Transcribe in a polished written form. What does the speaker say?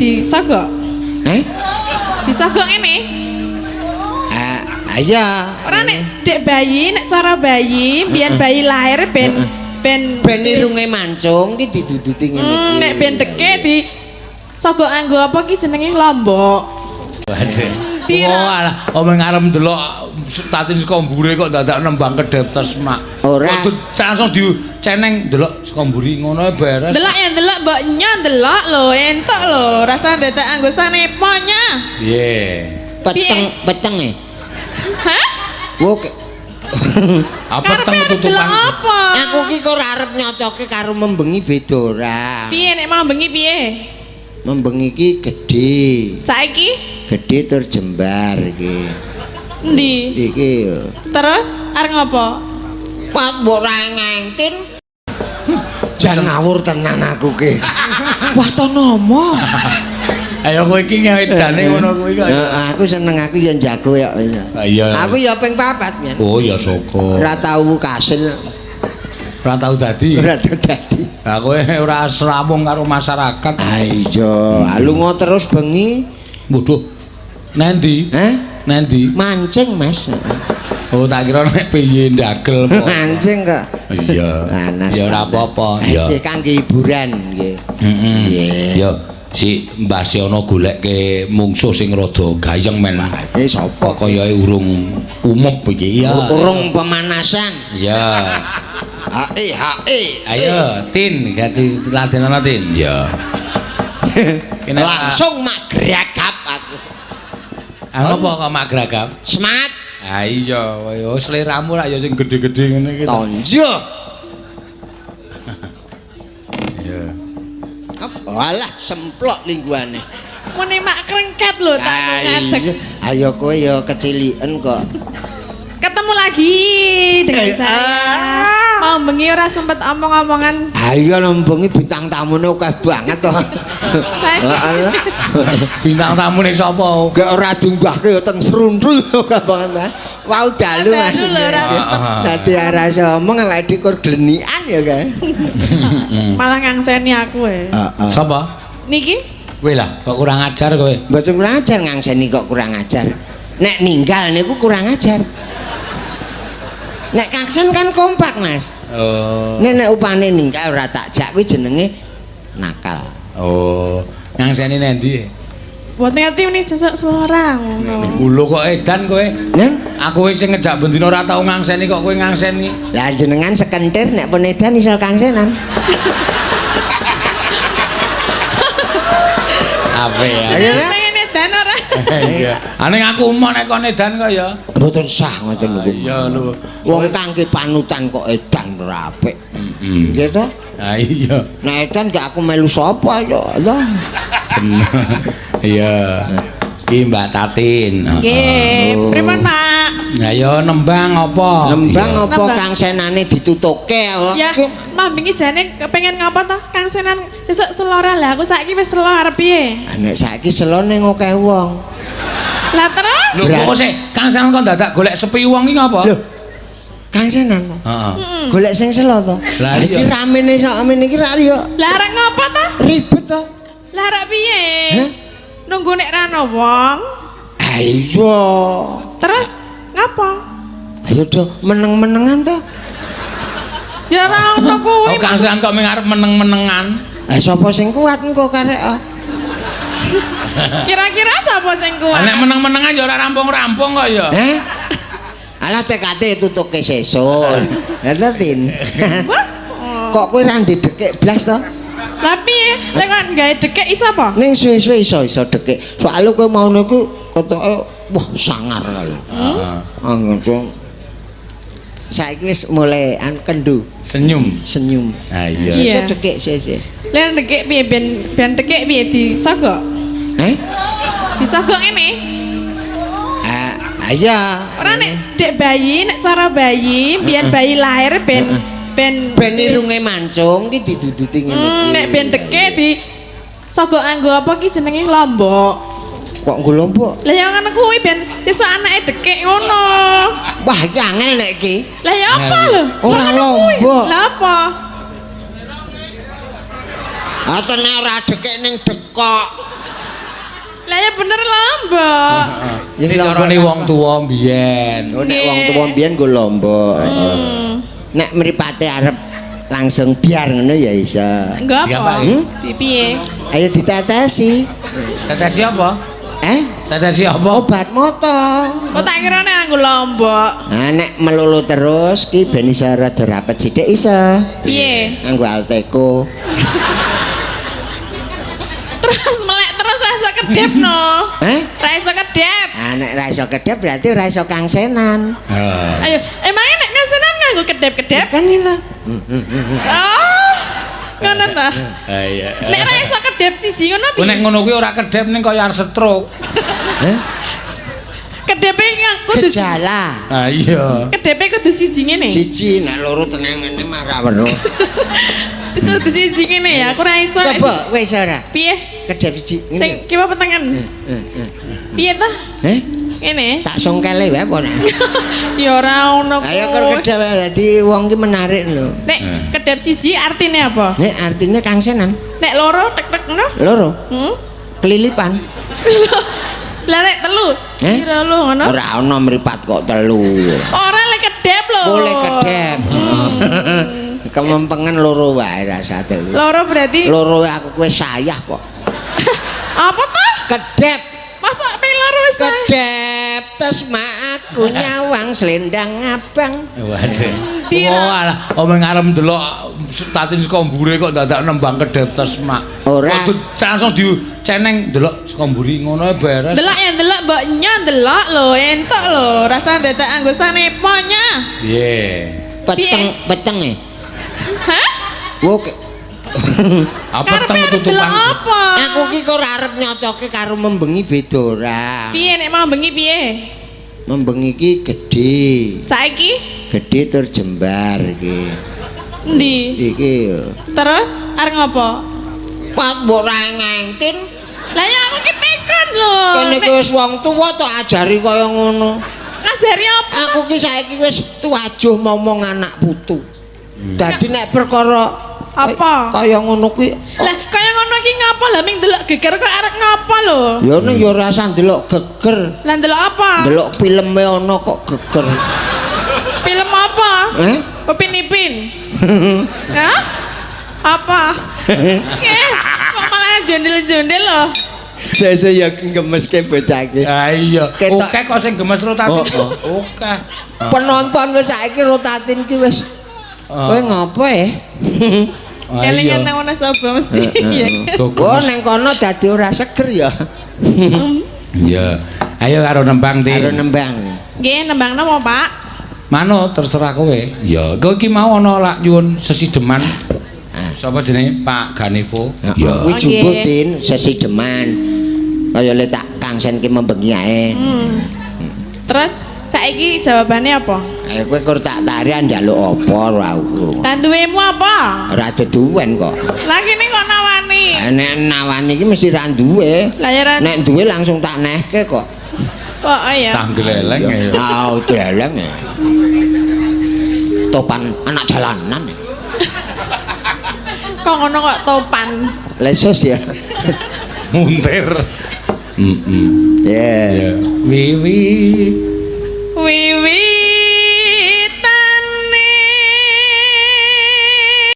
disogok? Disogok ngene? Iya. Ora nek dek bayi, nek cara bayi, biyen bayi lahir ben irunge mancung ki diduduti ngene iki. Nek ben deke di sogok anggo apa ki jenenge lombok. Oh alah, omeng arep ndelok tatin saka mburi kok dadak nembang kedeptes mak. Ora. Langsung diceneng ndelok saka mburi ngono ae beres. Delok ya delok mboknya delok lho, entuk lho, rasa dadak anggo saneponya. Piye? Peteng e. Hah? Wo apa teng tutupan? Delok apa? Aku ki kok ora arep nyocoke karo membengi beda ora. Piye nek mau bengi piye? Membengi ki gedhe. Saiki? Gedhe tur jembar iki. Endi? Iki. Terus arep ngopo? Pak mbok ra ngengtin. Jan ngawur tenan aku ki. Wah to nomo. Ayo kowe iki ngedane ngono kuwi kok. Aku seneng aku ya jago ya. Iya. Aku ya ping 4 men. Oh ya syukur. Ora tau kasil. Ora tau dadi. Ora tau dadi. Lah kowe ora srawung karo masyarakat. Ah iya, lunga terus bengi. Waduh. Nendi? Hah? Nendi? Mancing, Mas. Oh tak kira nek piye ndagel kok. Mancing kok. Iya. Panas. Ya ora apa-apa. Ya. Cek kangge hiburan nggih. Heeh. Ya. Si Mbah Siono goleke mungsuh sing rada gayeng men. Sapa Kayae urung umum iki ya. Urung pemanasan. Ya. Hae. Ayo, Tin, ganti ladenana Tin. Ya. Langsung magragap aku. Apa kok mak gragap? Semangat. Ah iya, yo sliramu rak ya sing gedhe-gedhe ngene iki. Tonjo. Iya. Alah semplok lingguane. Mune mak krengket lho tak ngadeg. Ayo kowe ya keciliken kok. Ketemu lagi dengan saya. Mau bengi ora sempet omong-omongan. Ayo nembengi bintang tamune akeh banget to. Saya Bintang tamune sapa? Gak ora diunggahke ya teng serundul akeh banget. Wau dalu Mas. Dalu lho, ora Dadi ora iso omong awake dhewe kok glenikan ya kae. malah ngangseni aku Sapa? Niki? Kowe lah, kok kurang ajar kowe. Mboten kurang ajar ngangseni kok kurang ajar. Nek ninggal niku kurang ajar. Nek kaksen kan kompak Mas. Oh. Nek upane ninggal ora tak jak kuwi jenenge nakal. Oh. Ngangseni nendi? Buat ngerti ini sesuk selora ngono. Lho kok edan kowe? Nen, Aku wis sing ngejak bendina ora tau ngangseni kok kowe ngangseni. lah jenengan sekentir nek pun edan iso kangsenan. Apa ya? Ayo ta? Pengen edan ora? Iya. Aning aku mau nek kon edan kok ya. Mboten sah ngoten niku. Iya lho. Wong kangge panutan kok edan ora apik. Heeh. Nggih to? Ah iya. Nek edan gak aku melu sapa ya. Allah. Iya. Iki Mbak Tatin. Nggih, pripun Pak? Ayo nembang apa? Nembang apa Nembang. kangsenane ditutuke Ya, mah bengi jane pengen ngapa to? Kang Senan sesuk selora lah aku saiki wis selo arep piye? Nek saiki selone akeh wong. Lah terus? Lho kok sik Kang Senan kok dadak golek sepi wong iki ngapa? Lho. Kangsenan. Heeh. Golek sing selo to. Lah iya. Iki ramene sakmene iki ra yo Lah arek ngapa to? ribet to. Lah arek piye? Hah? Nunggu nek ra ono wong. Ayo. Terus ngapa? Ayo do meneng-menengan to. Ya ora ono kuwi. Oh Kang Senan kok mengarep meneng-menengan. Sapa sing kuat engko karek. Kira-kira sapa sing kuat? Nek meneng-menengan ya ora rampung-rampung kok ya. Alah tekate tutuke sesuk. Lah Tin. Kok kowe ra ndekek blas to? Lah piye? Lek kok gawe dekek iso apa? Ning suwe-suwe iso dekek. Soale kowe mau niku ketoke wah sangar kali. Heeh. Anggo saiki wis mulai kendu Senyum. senyum. Ah iya. Iya. Iso dekek sesuk. Lek dekek piye ben dekek piye disogok? Disogok ngene? Iya. Ora nek dek bayi, nek cara bayi, biyen bayi lahir ben irunge mancung ki diduduti ngene iki. Nek ben deke di sogok anggo apa ki jenenge lombok. Kok nggo lombok? Lah ya ngono kuwi ben sesuk anake dekek ngono. Wah, iki angel nek iki. Lah ya apa lho? Ora lombok. Lah apa? Atene ora dekek ning dekok. Lah ya bener Lombok. Ya Iki carane wong tuwa mbiyen. Oh, nek wong tuwa mbiyen go Lombok. Nek mripate arep langsung biar ngono ya iso. Enggak Iya, apa? Pak. Di piye? Ayo ditetesi. Tetesi apa? Tetesi apa? Obat moto. Kok tak kira nek nganggo Lombok. Nah, nek melulu terus ki ben iso rada rapet sithik iso. Piye? Nganggo Alteco. Terus melek terus ra iso kedep no. Ra iso kedep. Ah, nek ra iso kedep berarti ora iso kangsenan. Ayo, emangnya nek kasenan nganggo kedep-kedep? Kan itu. Oh. Ngono ta? Iya. Nek ra iso kedep siji ngono Ku nek piye? ngono kuwi ora kedep ning kaya arep stroke. Kedepe kudu Gejala. Ah iya. kedepe kudu siji ngene. Siji nek loro tenang ngene marah weruh. Kudu siji ngene ya, aku ra iso. Coba wis ora. Piye? Kedep siji Sing ngene. kiwa petengan. Piye ta? Ngene. Tak songkele wae apa nek. Ya ora ono. Ayo kok kedep dadi wong ki menarik lho. Nek kedep siji artine apa? Nek artine kangsenan. Nek loro tek-tek ngono? Loro. Hmm? Kelilipan. Lah nek telu, sira lu ngono? Ora ana mripat kok telu. Ora lek kedep lho. Boleh kedep. Kemempengan loro wae rasa telu. Loro berarti Loro aku kowe sayah kok. apa ta? Kedep. Masa ping loro wis ae? Kedep tes mak aku nyawang selendang abang. Waduh. Dira. Oh alah, omeng arep ndelok tatin saka mbure kok dadak nembang kedep tes mak. Ora. Kok langsung diceneng ndelok saka mburi ngono ae beres. Delok ya delok mboknya delok lho, entuk lho, rasa dadak anggo saneponya. Piye? Peteng e. Hah? Wo Apa teng Delok tutupan? apa? aku ki kok ora arep nyocoke karo membengi beda ora. Piye nek mau bengi piye? Membengi ki gedhe. Saiki Gedhe tur jembar iki. endi? Iki Terus arep ngopo? Pak mbok ora ngengtin. Lah ya aku ki tekan lho. Kene Nek ki wis wong tuwa tok ajari kaya ngono. ngajari apa? Aku ki saiki wis tuwajuh momong anak putu. Dadi nek perkara Apa? kaya ngono kuwi Lah kaya ngono iki ngapa lah ming delok geger kok arep ngapa lho? ya nek ya ora usah ndelok geger. Lah delok apa? Ndelok filme ana kok geger. Film apa? Upin Ipin. Hah? Apa? Kok malah jondel-jondel loh? Sese ya gemeske bocah iki. Ah iya. Ketok. Oke kok sing gemes rotatin. Oh, Oke. Penonton wis saiki rotatin ki wis. Kowe ngopo Ah, Kelingan iya. nang ana sapa mesti. Iya. Oh neng kono dadi ora seger ya. Iya. Ayo karo nembang ti. Karo nembang. Nggih, nembang napa, Pak? Mano terserah kowe. Ya, kowe iki mau ana lak nyuwun sesideman. Sapa jenenge Pak Ganivo? Ya, kuwi Oke. jumbutin sesi deman. Kaya le tak kangsen ki membengi ae. Terus saiki jawabannya apa? Ayo kowe kur tak tarian njaluk apa ora aku. Lah duwemu apa? Ora deduwen kok. Lah kene kok nawani? Nek nawani iki mesti ra duwe. Lah ya ra Nek duwe langsung tak nehke kok. kok ya. Tanggleleng ya. Ah, deleng ya. Topan anak jalanan. Kok ngono kok topan. Lesos ya. Muntir. Ya. Wiwi. Wiwi.